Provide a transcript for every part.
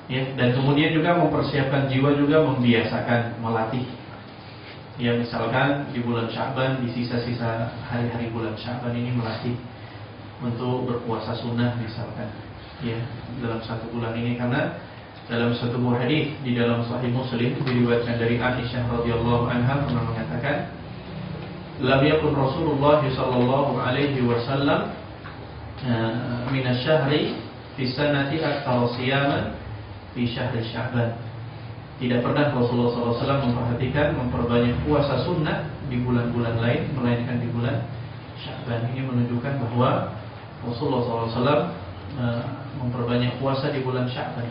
Ya, dan kemudian juga mempersiapkan jiwa juga membiasakan melatih. Ya, misalkan di bulan Sya'ban, di sisa-sisa hari-hari bulan Sya'ban ini melatih untuk berpuasa sunnah misalkan. Ya, dalam satu bulan ini, karena dalam satu buah hadis di dalam Sahih Muslim diriwayatkan dari Aisyah radhiyallahu anha pernah mengatakan, "Lam yakun Rasulullah sallallahu alaihi wasallam min asy-syahri fi sanati aktsara siyaman fi syahri Sya'ban." Tidak pernah Rasulullah SAW memperbanyak puasa sunnah di bulan-bulan lain melainkan di bulan Sya'ban. Ini menunjukkan bahwa Rasulullah SAW memperbanyak puasa di bulan Sya'ban,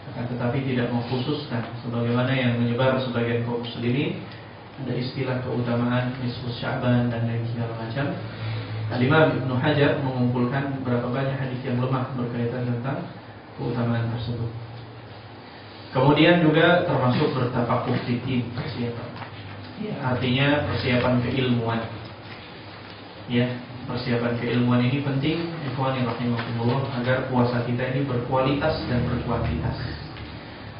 akan tetapi tidak mengkhususkan sebagaimana yang menyebar sebagian kaum muslimin. Ada istilah keutamaan nisfus Sya'ban dan lain segala macam. Al-Imam Ibnu Hajar mengumpulkan beberapa banyak hadis yang lemah berkaitan tentang keutamaan tersebut. Kemudian juga termasuk bertafakuh fiqih, persiapan. Ya, artinya persiapan keilmuan. Ya, persiapan keilmuan ini penting, ikhwani rahimakumullah, agar puasa kita ini berkualitas dan berkuantitas.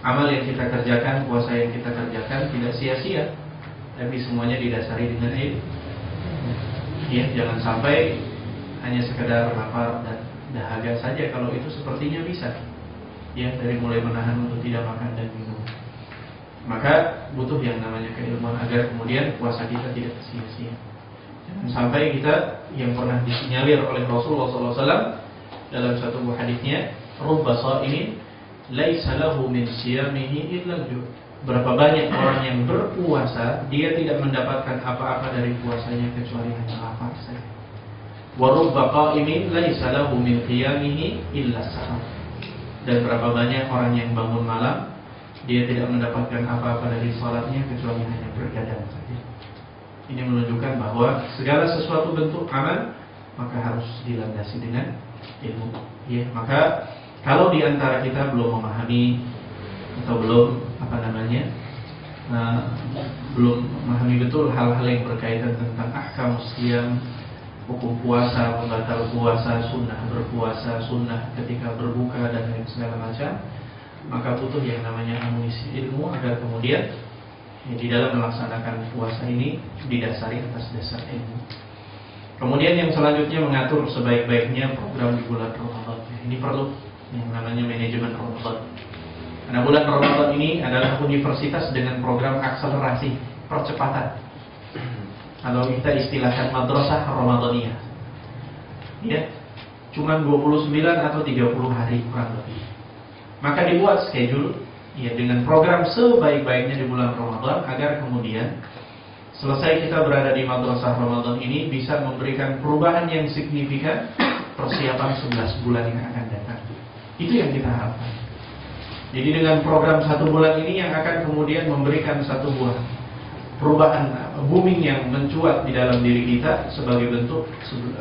Amal yang kita kerjakan, puasa yang kita kerjakan tidak sia-sia, tapi semuanya didasari dengan ilmu. Ya, jangan sampai hanya sekedar lapar dan dahaga saja, kalau itu sepertinya bisa. Ya, dari mulai menahan untuk tidak makan dan minum. Maka butuh yang namanya keilmuan agar kemudian puasa kita tidak sia-sia. Jangan sampai kita yang pernah disinyalir oleh Rasulullah SAW dalam satu buah hadisnya, "Rubba sha'imin laisa lahu min siyamihi illa al-ju'." Berapa banyak orang yang berpuasa, dia tidak mendapatkan apa-apa dari puasanya kecuali hanya lapar saja. Wa rubba qa'imin laisa lahu min qiyamihi illa as-sahar. Dan berapa banyak orang yang bangun malam, dia tidak mendapatkan apa-apa dari salatnya kecuali hanya bergadang saja. Ini menunjukkan bahwa segala sesuatu bentuk amal maka harus dilandasi dengan ilmu. Ya, maka kalau di antara kita belum memahami atau belum belum memahami betul hal-hal yang berkaitan tentang ahkam siyam, hukum puasa, pembatal puasa, sunnah berpuasa, sunnah ketika berbuka dan lain segala macam, maka butuh yang namanya amunisi ilmu agar kemudian di dalam melaksanakan puasa ini didasari atas dasar ilmu. Kemudian yang selanjutnya mengatur sebaik-baiknya program di bulan Ramadan. Ini perlu yang namanya manajemen Ramadan. Karena bulan Ramadan ini adalah universitas dengan program akselerasi, percepatan. Kalau kita istilahkan madrasah Ramadaniyah, ya, cuma 29 atau 30 hari kurang lebih. Maka dibuat schedule, ya, dengan program sebaik-baiknya di bulan Ramadan agar kemudian selesai kita berada di madrasah Ramadan ini bisa memberikan perubahan yang signifikan persiapan 11 bulan yang akan datang. Itu yang kita harapkan. Jadi dengan program 1 bulan ini yang akan kemudian memberikan satu buah perubahan booming yang mencuat di dalam diri kita sebagai bentuk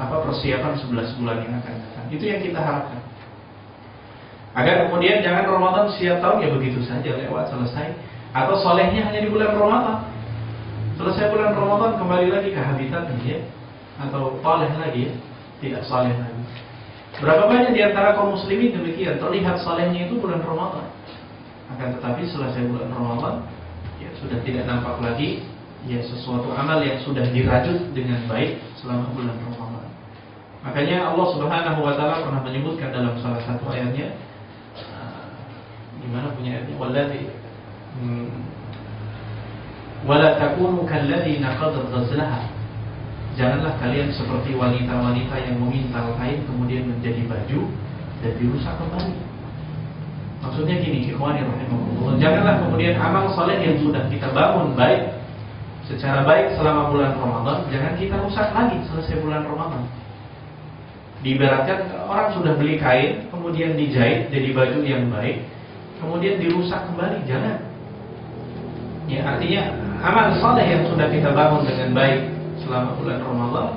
persiapan 11 bulan yang akan datang. Itu yang kita harapkan. Agar kemudian jangan Ramadan setiap tahun ya begitu saja lewat selesai, atau solehnya hanya di bulan Ramadan. Selesai bulan Ramadan kembali lagi ke habitatnya, ya, atau soleh lagi, ya, tidak soleh lagi. Berapa banyak di antara kaum muslimin demikian, terlihat solehnya itu bulan Ramadan, akan tetapi selesai bulan Ramadan ya sudah tidak nampak lagi, ya, sesuatu amal yang sudah dirajut dengan baik selama bulan Ramadan. Makanya Allah Subhanahu wa taala pernah menyebutkan dalam salah satu ayatnya, di mana punya ayatnya, wala takunu kalladzi naqadat ghazlaha. Janganlah kalian seperti wanita-wanita yang memintal kain kemudian menjadi baju dan dirusak kembali. Maksudnya gini, ikhwani rahimakumullah, janganlah kemudian amal saleh yang sudah kita bangun baik secara baik selama bulan Ramadan, jangan kita rusak lagi selesai bulan Ramadan. Diibaratkan orang sudah beli kain, kemudian dijahit jadi baju yang baik, kemudian dirusak kembali, jangan. Ya, artinya amal saleh yang sudah kita bangun dengan baik selama bulan Ramadan,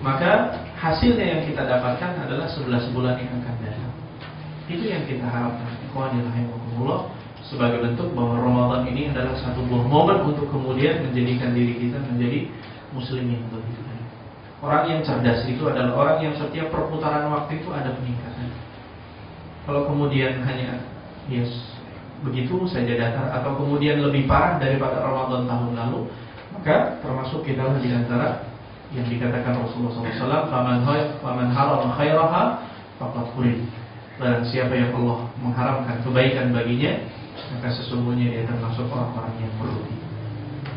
maka hasilnya yang kita dapatkan adalah 11 bulan yang akan datang. Itu yang kita harapkan, ikhwani rahimakumullah, sebagai bentuk bahwa Ramadan ini adalah satu buah momen untuk kemudian menjadikan diri kita menjadi muslim yang lebih baik. Orang yang cerdas itu adalah orang yang setiap perputaran waktu itu ada peningkatan. Kalau kemudian hanya yes, begitu saja datar atau kemudian lebih parah daripada Ramadan tahun lalu, maka termasuk kita di antara yang dikatakan Rasulullah SAW, faman harama khairaha faqad hurim. Barang siapa yang Allah mengharamkan kebaikan baginya, maka sesungguhnya dia termasuk orang-orang yang merugi.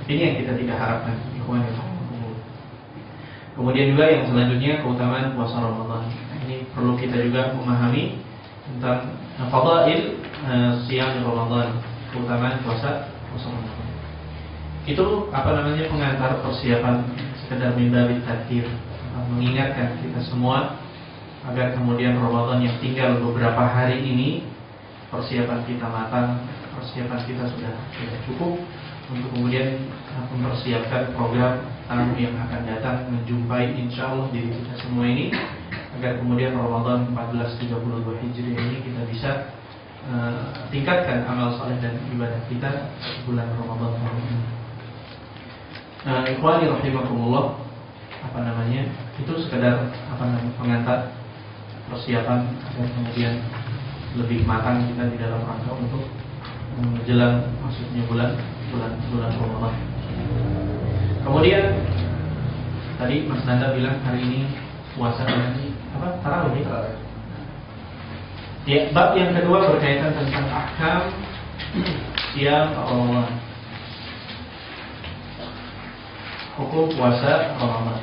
Ini yang kita tidak harapkan. Kemudian juga yang selanjutnya, keutamaan puasa Ramadan. Ini perlu kita juga memahami tentang fadail siyam Ramadan, keutamaan puasa Ramadan. Itu pengantar persiapan, sekedar mimbabil tadzkir, mengingatkan kita semua agar kemudian Ramadan yang tinggal beberapa hari ini persiapan kita matang, persiapan kita sudah cukup untuk kemudian mempersiapkan program tahun yang akan datang, menjumpai insya Allah diri kita semua ini, agar kemudian Ramadan 1432 Hijri ini kita bisa tingkatkan amal saleh dan ibadah kita bulan Ramadan tahun ini. Ikhwani rahimakumullah, itu sekedar pengantar persiapan agar kemudian lebih matang kita di dalam rangka untuk menjelang masuknya bulan Ramadan. Kemudian tadi Mas Nanda bilang hari ini puasa ini tarawih. Ya, bab yang kedua berkaitan tentang ahkam siyam Ramadan. Hukum puasa Ramadan.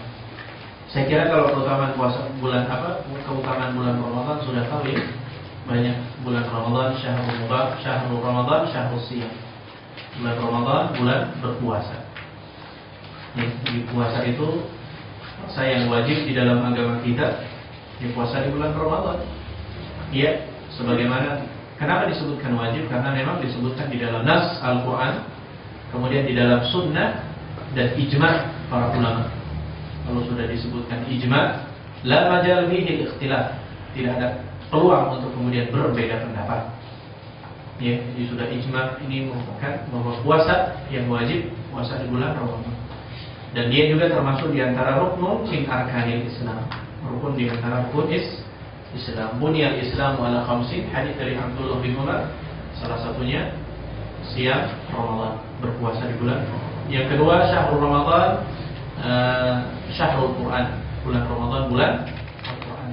Saya kira kalau keutamaan puasa keutamaan bulan Ramadan sudah tahu ya. Banyak bulan Ramadan, syahrul Ramadan, syahrul siyam. Bulan Ramadan, bulan berpuasa. Ya, di puasa itu puasa yang wajib di dalam agama kita, di puasa di bulan Ramadan. Ya, sebagaimana kenapa disebutkan wajib? Karena memang disebutkan di dalam nas Al-Qur'an, kemudian di dalam sunnah dan ijma' para ulama. Kalau sudah disebutkan ijma', la majal fihi ikhtilaf, tidak ada peluang untuk kemudian berbeda pendapat. Ya, jadi sudah ijma' ini merupakan bahwa puasa yang wajib puasa di bulan Ramadan. Dan dia juga termasuk di antara rukun min arkanil Islam. Rukun di antara rukun Islam. Bunyal Islamu ala khamsin, hadits dari Abdullah bin Umar. Salah satunya siyam Ramadan, berpuasa di bulan. Yang kedua, syahrul Ramadan, syahrul Quran, bulan Ramadan, bulan Al-Quran.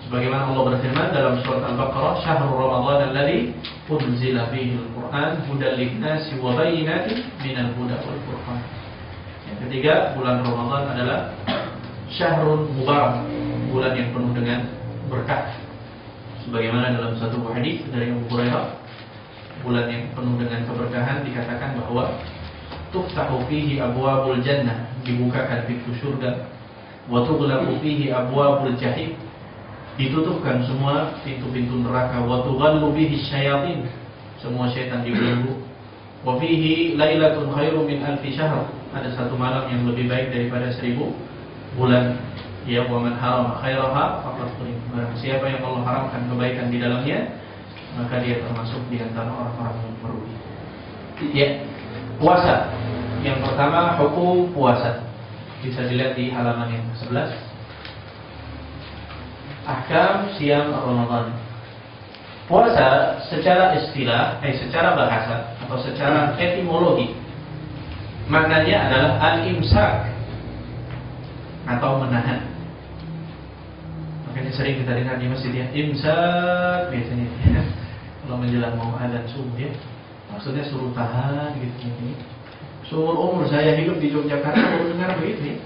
Sebagaimana Allah berfirman dalam surat Al-Baqarah, syahrul Ramadan alladzi unzila fihi al-Quran hudan lin-nasi wa bayyinatin minal huda wal furqan. Yang ketiga, bulan Ramadan adalah syahrul mubarak, bulan yang penuh dengan berkah. Sebagaimana dalam satu hadis dari Abu Hurairah, bulan yang penuh dengan keberkahan dikatakan bahwa tuftahu fihi abwabul jannah, dibukakan pintu surga, wa tughlaqu fihi abwabul jahim, ditutupkan semua pintu-pintu neraka, wa tughallu bihi syayatin, semua syaitan dibelenggu, wa fihi lailatun khairum min alfi syahr, ada satu malam yang lebih baik daripada 1000 bulan. Ya, wa man harama khairaha faqad hurim. Barang siapa yang Allah haramkan kebaikan di dalamnya, maka dia termasuk di antara orang-orang yang merugi. Ya, puasa. Yang pertama, hukum puasa. Bisa dilihat di halaman yang 11. Ahkam siyam Ramadan. Puasa secara istilah, secara bahasa atau secara etimologi, maknanya adalah al-imsak atau menahan. Makanya sering kita dengar di masjid ya, imsak biasanya. Kalau menjelang mau adzan subuh ya, maksudnya suruh tahan gitu. Seumur umur saya hidup di Yogyakarta baru dengar begitu ya.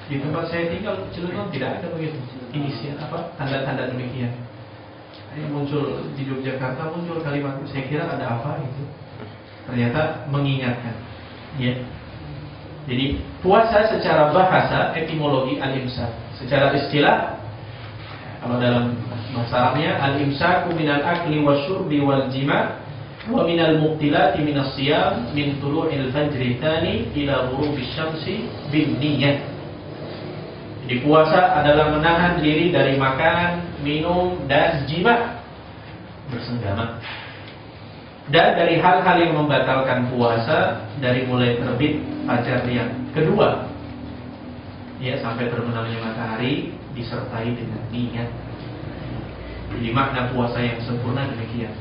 Di tempat saya tinggal Cilegon tidak ada begitu. Inisial tanda-tanda demikian. Yang muncul di Yogyakarta muncul kalimat, saya kira ada apa itu. Ternyata mengingatkan. Ya. Jadi puasa secara bahasa etimologi al-imsak. Secara istilah, kalau dalam bahasa Arabnya, al-imsaku minal akli wasyurbi wal jima' wa minal mubtilati minas siyam min tulu'il fajri tsani ila ghurubish syamsi bin niyyah. Jadi puasa adalah menahan diri dari makan, minum, dan jima, bersenggama. Dan dari hal-hal yang membatalkan puasa, dari mulai terbit fajar yang kedua ya sampai terbenamnya matahari, disertai dengan niat. Jadi makna puasa yang sempurna demikian.